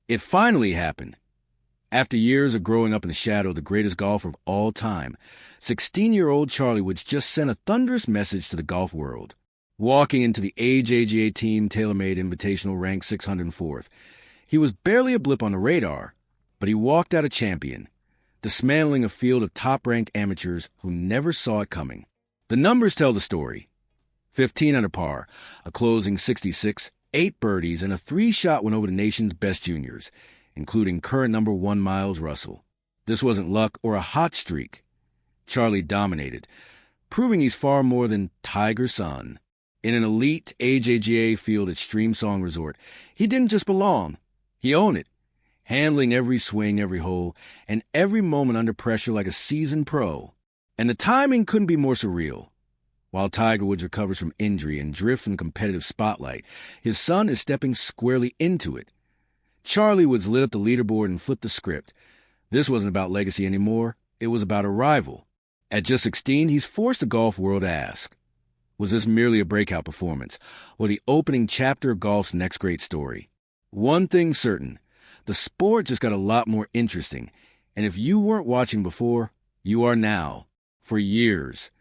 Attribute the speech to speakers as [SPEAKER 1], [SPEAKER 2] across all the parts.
[SPEAKER 1] It finally happened. After years of growing up in the shadow of the greatest golfer of all time, 16-year-old Charlie Woods just sent a thunderous message to the golf world. Walking into the PGA Team TaylorMade Invitational ranked 604th, he was barely a blip on the radar, but he walked out a champion, dismantling a field of top-ranked amateurs who never saw it coming. The numbers tell the story. 15 under par, a closing 66, 8 birdies, and a 3-shot win over the nation's best juniors, including current number 1 Miles Russell. This wasn't luck or a hot streak. Charlie dominated, proving he's far more than Tiger's son. In an elite PGA field at Streamsong Resort, he didn't just belong, he owned it, handling every swing, every hole, and every moment under pressure like a seasoned pro. And the timing couldn't be more surreal. While Tiger Woods recovers from injury and drifts from the competitive spotlight, his son is stepping squarely into it. Charlie Woods lit up the leaderboard and flipped the script. This wasn't about legacy anymore. It was about arrival. At just 16, he's forced the golf world to ask, was this merely a breakout performance, or the opening chapter of golf's next great story? One thing's certain, the sport just got a lot more interesting, and if you weren't watching before, you are now. For years,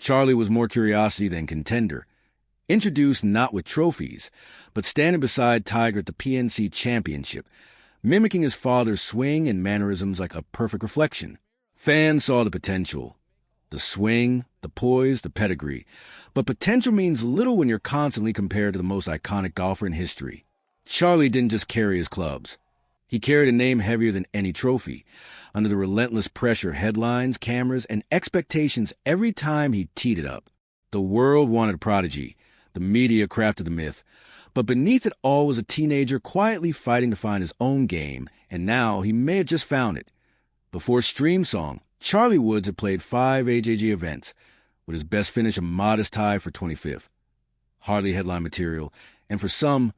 [SPEAKER 1] Charlie was more curiosity than contender, introduced not with trophies, but standing beside Tiger at the PNC Championship, mimicking his father's swing and mannerisms like a perfect reflection. Fans saw the potential, the swing, the poise, the pedigree, but potential means little when you're constantly compared to the most iconic golfer in history. Charlie didn't just carry his clubs. He carried a name heavier than any trophy, under the relentless pressure of headlines, cameras, and expectations every time he teed it up. The world wanted a prodigy. The media crafted the myth. But beneath it all was a teenager quietly fighting to find his own game, and now he may have just found it. Before Streamsong, Charlie Woods had played 5 PGA events, with his best finish a modest tie for 25th. Hardly headline material, and for some,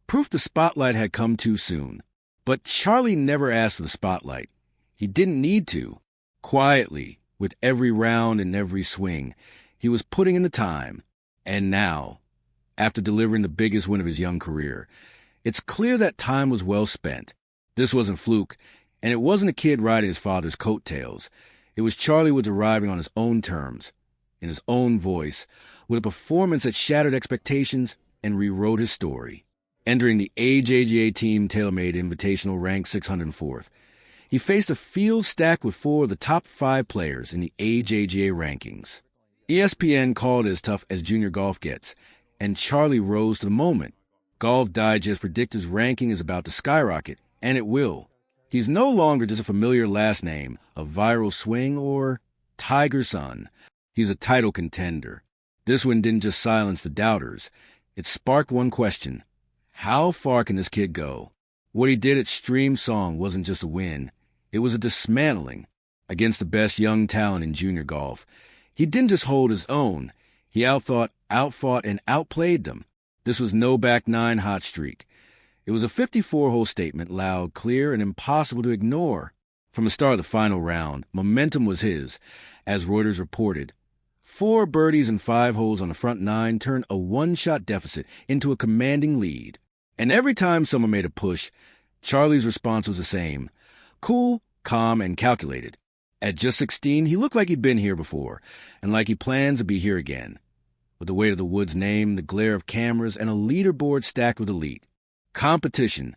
[SPEAKER 1] proof the spotlight had come too soon. But Charlie never asked for the spotlight. He didn't need to. Quietly, with every round and every swing, he was putting in the time. And now, after delivering the biggest win of his young career, it's clear that time was well spent. This wasn't fluke, and it wasn't a kid riding his father's coattails. It was Charlie Woods arriving on his own terms, in his own voice, with a performance that shattered expectations and rewrote his story. Entering the PGA Team TaylorMade Invitational ranked 604th, he faced a field stacked with 4 of the top 5 players in the PGA rankings. ESPN called it as tough as junior golf gets, and Charlie rose to the moment. Golf Digest predicted his ranking is about to skyrocket, and it will. He's no longer just a familiar last name, a viral swing, or Tiger's son. He's a title contender. This one didn't just silence the doubters. It sparked one question. How far can this kid go? What he did at Streamsong wasn't just a win. It was a dismantling against the best young talent in junior golf. He didn't just hold his own. He outthought, outfought, and outplayed them. This was no back nine hot streak. It was a 54-hole statement, loud, clear, and impossible to ignore. From the start of the final round, momentum was his. As Reuters reported, 4 birdies and 5 holes on the front 9 turned a one-shot deficit into a commanding lead. And every time someone made a push, Charlie's response was the same. Cool, calm, and calculated. At just 16, he looked like he'd been here before, and like he plans to be here again. With the weight of the Woods name, the glare of cameras, and a leaderboard stacked with elite competition,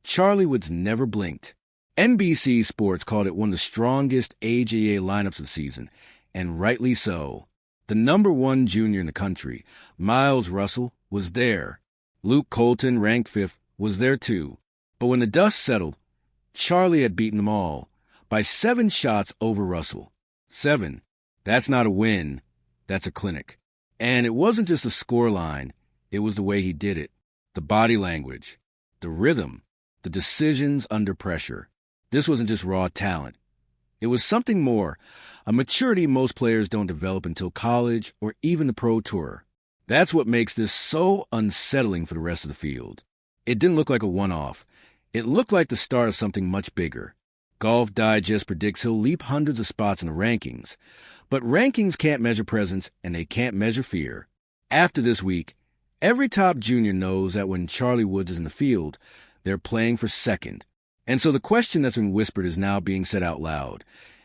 [SPEAKER 1] Charlie Woods never blinked. NBC Sports called it one of the strongest PGA lineups of the season, and rightly so. The number 1 junior in the country, Miles Russell, was there. Luke Colton, ranked 5th, was there too. But when the dust settled, Charlie had beaten them all by 7 shots over Russell. 7. That's not a win. That's a clinic. And it wasn't just a scoreline. It was the way he did it. The body language, the rhythm, the decisions under pressure. This wasn't just raw talent. It was something more, a maturity most players don't develop until college or even the pro tour. That's what makes this so unsettling for the rest of the field. It didn't look like a one-off. It looked like the start of something much bigger. Golf Digest predicts he'll leap hundreds of spots in the rankings. But rankings can't measure presence, and they can't measure fear. After this week, every top junior knows that when Charlie Woods is in the field, They're playing for second. And so the question that's been whispered is now being said out loud.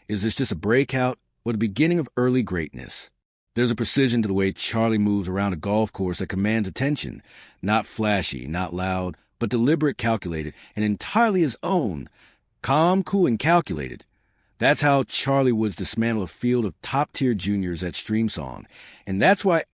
[SPEAKER 1] Is this just a breakout or the beginning of early greatness? There's a precision to the way Charlie moves around a golf course that commands attention. Not flashy, not loud, but deliberate, calculated, and entirely his own. Calm, cool, and calculated. That's how Charlie Woods dismantled a field of top-tier juniors at Streamsong. And that's why